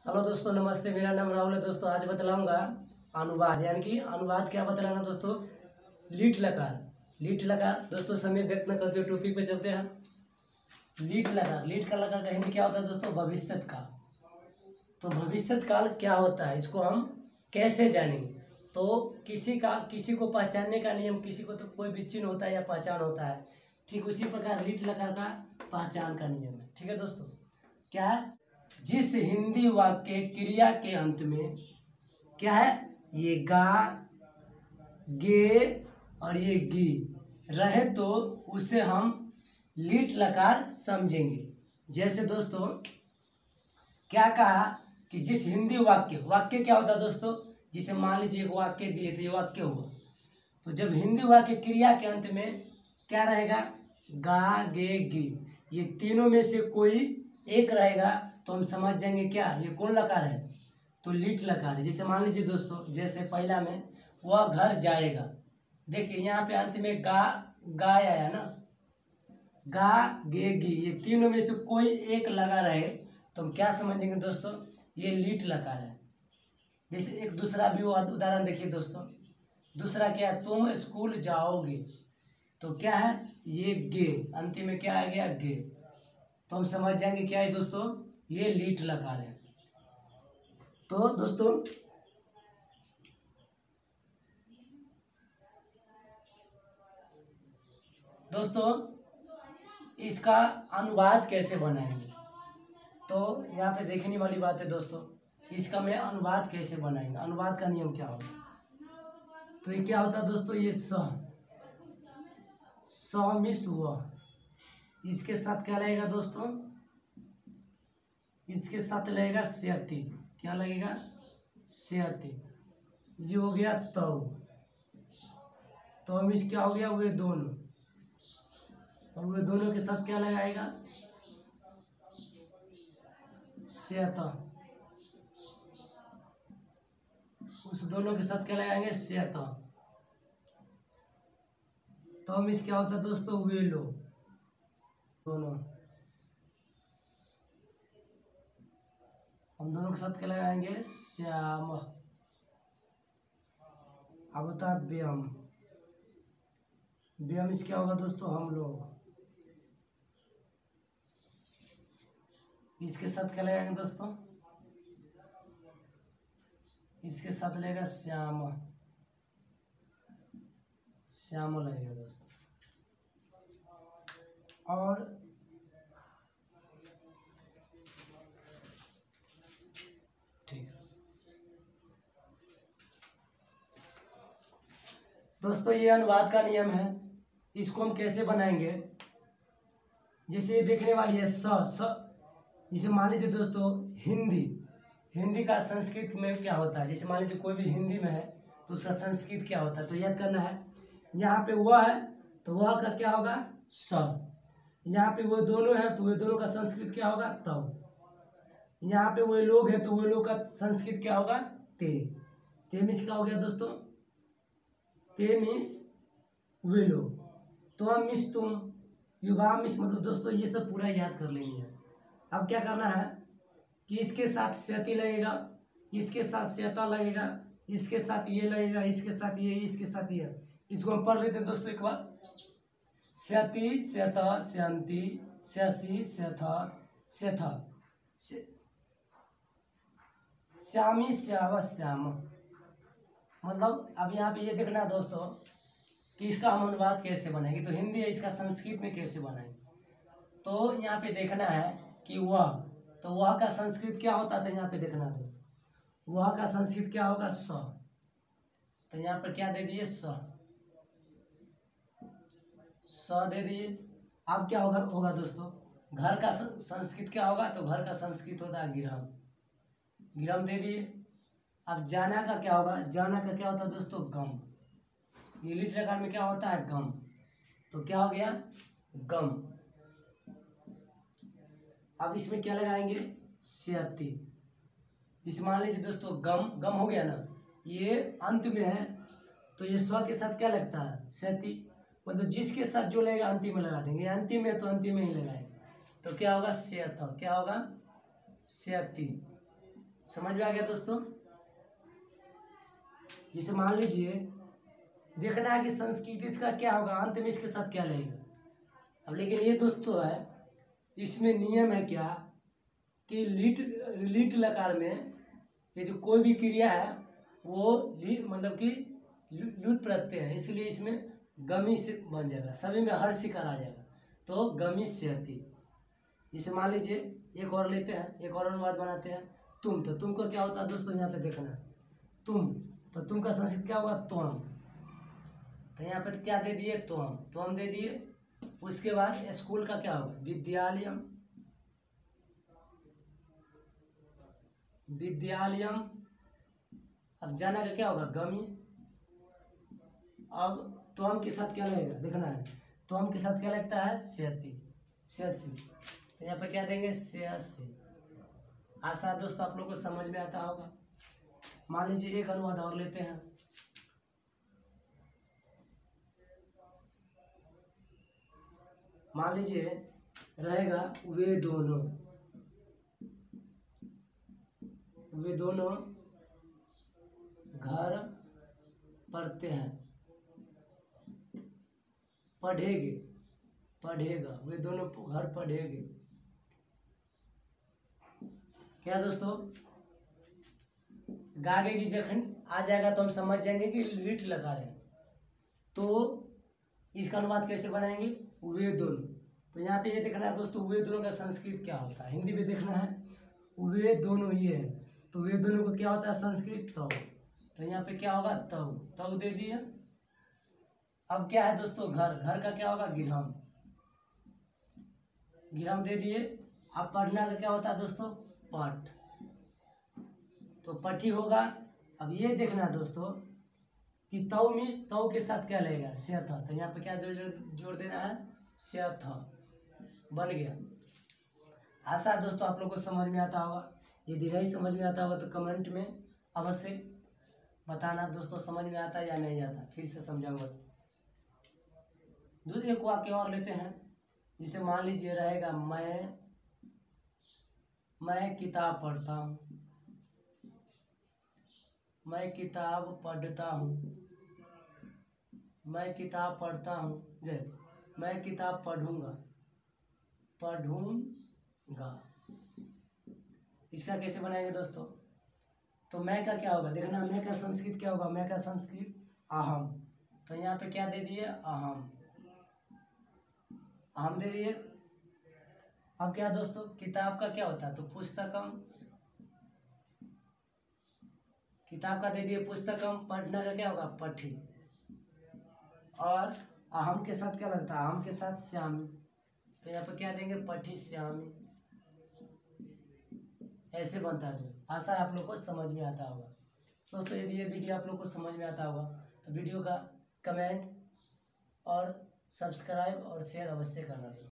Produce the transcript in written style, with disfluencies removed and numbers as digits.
Hello दोस्तों, नमस्ते। मेरा नाम राहुल है दोस्तों। आज बतलाऊंगा अनुवाद, यानी कि अनुवाद क्या बतलाना दोस्तों। लीट लकार। लीट लकार दोस्तों समय व्यक्त न करते हुए टॉपिक पे चलते हैं। लीट लकार, लीट का लकार का हिंदी क्या होता है दोस्तों? भविष्यत काल। तो भविष्यत काल क्या होता है, इसको हम कैसे जानेंगे? तो किसी को पहचानने का नियम, किसी को तो कोई भी चिन्ह होता है या पहचान होता है, ठीक उसी प्रकार लीट लकार का पहचान का नियम है। ठीक है दोस्तों, क्या है? जिस हिंदी वाक्य क्रिया के अंत में क्या है, ये गा, गे और ये गी रहे तो उसे हम लीट लकार समझेंगे। जैसे दोस्तों क्या कहा कि जिस हिंदी वाक्य क्या होता है दोस्तों? जिसे मान लीजिए एक वाक्य दिए थे, ये वाक्य हुआ, तो जब हिंदी वाक्य क्रिया के अंत में क्या रहेगा, गा, गे, गी, ये तीनों में से कोई एक रहेगा तो हम समझ जाएंगे क्या ये कौन लकार है, तो लीट लकार है। जैसे मान लीजिए दोस्तों, जैसे पहला में वह घर जाएगा, देखिए यहाँ पे अंत में गा, गा आया ना, गा, गे, गी, ये तीनों में से कोई एक लगा रहे तो हम क्या समझेंगे दोस्तों, ये लीट लकार है। जैसे एक दूसरा भी उदाहरण देखिए दोस्तों, दूसरा क्या है, तुम स्कूल जाओगे, तो क्या है, ये गे, अंतिम में क्या आ गया, गे, तो हम समझ जाएंगे क्या है दोस्तों, ये लीट लकार है। तो दोस्तों इसका अनुवाद कैसे बनाएंगे, तो यहाँ पे देखने वाली बात है दोस्तों, इसका मैं अनुवाद कैसे बनाएंगे, अनुवाद का नियम क्या होगा। तो ये क्या होता है दोस्तों, ये स मिस हुआ, इसके साथ क्या लगेगा दोस्तों, इसके साथ लगेगा स्यति, क्या लगेगा, स्यति, ये हो गया तो मिस क्या हो गया, वे दोनों, और वे दोनों के साथ क्या लगाएगा, स्यता, उस दोनों के साथ क्या लगाएंगे, स्यता, तो मिस क्या होता है दोस्तों, वे लो, दोनों, हम दोनों के साथ क्या लगाएंगे, श्याम। अब होता है व्याम, व्याम इस क्या होगा दोस्तों, हम लोग, इसके साथ क्या लगाएंगे दोस्तों, इसके साथ लगेगा श्याम, श्याम लगेगा दोस्तों। और ठीक दोस्तों, ये अनुवाद का नियम है, इसको हम कैसे बनाएंगे। जैसे देखने वाली है स, जैसे मान लीजिए दोस्तों हिंदी का संस्कृत में क्या होता है, जैसे मान लीजिए कोई भी हिंदी में है तो उसका संस्कृत क्या होता है, तो याद करना है। यहाँ पे वह है तो वह का क्या होगा, स, यहाँ पे वो दोनों है तो वे दोनों का संस्कृत क्या होगा, तव, यहाँ पे वे लोग हैं तो वे लोग का संस्कृत क्या होगा, ते मीन्स क्या हो गया दोस्तों, ते मीन्स वे लोग, तो हम मिस तुम, युवा मिस, मतलब दोस्तों ये सब पूरा याद कर लेनी है। अब क्या करना है कि इसके साथ स्यति लगेगा, इसके साथ स्यता लगेगा, इसके साथ ये लगेगा, इसके साथ ये, इसके साथ ये, इसको हम पढ़ लेते हैं दोस्तों एक बार। स्यति, स्यता, स्यंती, स्यसी, स्यथा, स्यथा, श्यामी, श्याव, श्याम। मतलब अब यहाँ पे ये देखना है दोस्तों कि इसका हम अनुवाद कैसे बनाएंगे, तो हिंदी है, इसका संस्कृत में कैसे बनाएंगे। तो यहाँ पे देखना है कि वह, तो वह का संस्कृत क्या होता था, यहाँ पे देखना है दोस्तों, वह का संस्कृत क्या होगा, स, तो यहाँ पर क्या दे दिए, स दे दिए। अब क्या होगा दोस्तों, घर का संस्कृत क्या होगा, तो घर का संस्कृत होता है गिरहम, गिरहम दे दिए। अब जाना का क्या होगा, जाना का क्या होता है दोस्तों, गम, ये लीट लकार में क्या होता है, गम, तो क्या हो गया, गम। अब इसमें क्या लगाएंगे, स्यति, जिस मान लीजिए दोस्तों गम, गम हो गया ना, ये अंत में है तो ये स्व के साथ क्या लगता है, स्यति, मतलब जिसके साथ जो लगेगा अंतिम में लगा देंगे, अंतिम में तो अंतिम में ही लगाएंगे, तो क्या होगा, स्यथ, क्या होगा, स्यति। समझ में आ गया दोस्तों। जैसे मान लीजिए देखना है कि संस्कृति इसका क्या होगा, अंत में इसके साथ क्या लगेगा। अब लेकिन ये दोस्तों है, इसमें नियम है क्या कि लीट लकार में ये जो कोई भी क्रिया है वो मतलब कि लुट प्रत्यय है, इसलिए इसमें गमी से बन जाएगा, सभी में हर शिकार आ जाएगा, तो गमी सहती। जैसे मान लीजिए एक और लेते हैं, एक और अनुवाद बनाते हैं। तुम, तो तुम का क्या होता है दोस्तों, यहाँ पे देखना है तुम, तो तुम का संस्कृत क्या होगा, त्वम। तो यहाँ पे क्या दे दिए, त्वम दे दिए। उसके बाद स्कूल का क्या होगा, विद्यालयम, विद्यालयम। अब जाना का क्या होगा, गमी। अब त्वम के साथ क्या लगेगा, देखना है, त्वम के साथ क्या लगता है, स्यति, स्यसी। तो यहाँ पे क्या देंगे, स्यसी। आशा दोस्तों आप लोग को समझ में आता होगा। मान लीजिए एक अनुवाद और लेते हैं। मान लीजिए रहेगा वे दोनों, वे दोनों घर पढ़ते हैं, पढ़ेगे, पढ़ेगा, वे दोनों घर पढ़ेगे। क्या दोस्तों, गागे की जखन आ जाएगा तो हम समझ जाएंगे कि लिट लगा रहे हैं। तो इसका अनुवाद कैसे बनाएंगे, वे दोनों। तो यहाँ पे ये देखना है दोस्तों, वे दोनों का संस्कृत क्या होता है, हिंदी में देखना है। वे दोनों ये है, तो वे दोनों को क्या होता है संस्कृत, तव। तो यहाँ पे क्या होगा, तव, तव दे दिया। अब क्या है दोस्तों, घर, घर का क्या होगा, गिरहम, गिरहम दे दिए। अब पढ़ना का क्या होता है दोस्तों, पठ, तो पठी होगा। अब ये देखना है दोस्तों कि तव में, तव के साथ क्या लगेगा, स्यथ। तो यहाँ पे क्या जोड़ देना है, स्यथ, बन गया। आशा दोस्तों आप लोग को समझ में आता होगा। यदि नहीं समझ में आता होगा तो कमेंट में अवश्य बताना दोस्तों, समझ में आता है या नहीं आता, फिर से समझाऊंगा। दूसरे को वाक्य और लेते हैं। जिसे मान लीजिए रहेगा, मैं किताब पढ़ता हूँ, मैं किताब पढ़ता हूँ, मैं किताब पढ़ता हूँ, जय, मैं किताब पढ़ूंगा, पढ़ूंगा। इसका कैसे बनाएंगे दोस्तों, तो मैं का क्या होगा, देखना, मैं का संस्कृत क्या होगा, मैं का संस्कृत अहम। तो यहाँ पे क्या दे दिए, अहम, अहम दे दिए। अब क्या दोस्तों, किताब का क्या होता है, तो पुस्तकम, किताब का दे दिए पुस्तकम। पढ़ना का क्या होगा, पठी। और अहम के साथ क्या लगता है, अहम के साथ श्यामी। तो यहाँ पे क्या देंगे, पठी श्यामी। ऐसे बनता है दोस्तों। आशा आप लोग को समझ में आता होगा दोस्तों। यदि ये वीडियो आप लोग को समझ में आता होगा तो वीडियो का कमेंट और सब्सक्राइब और शेयर अवश्य करना।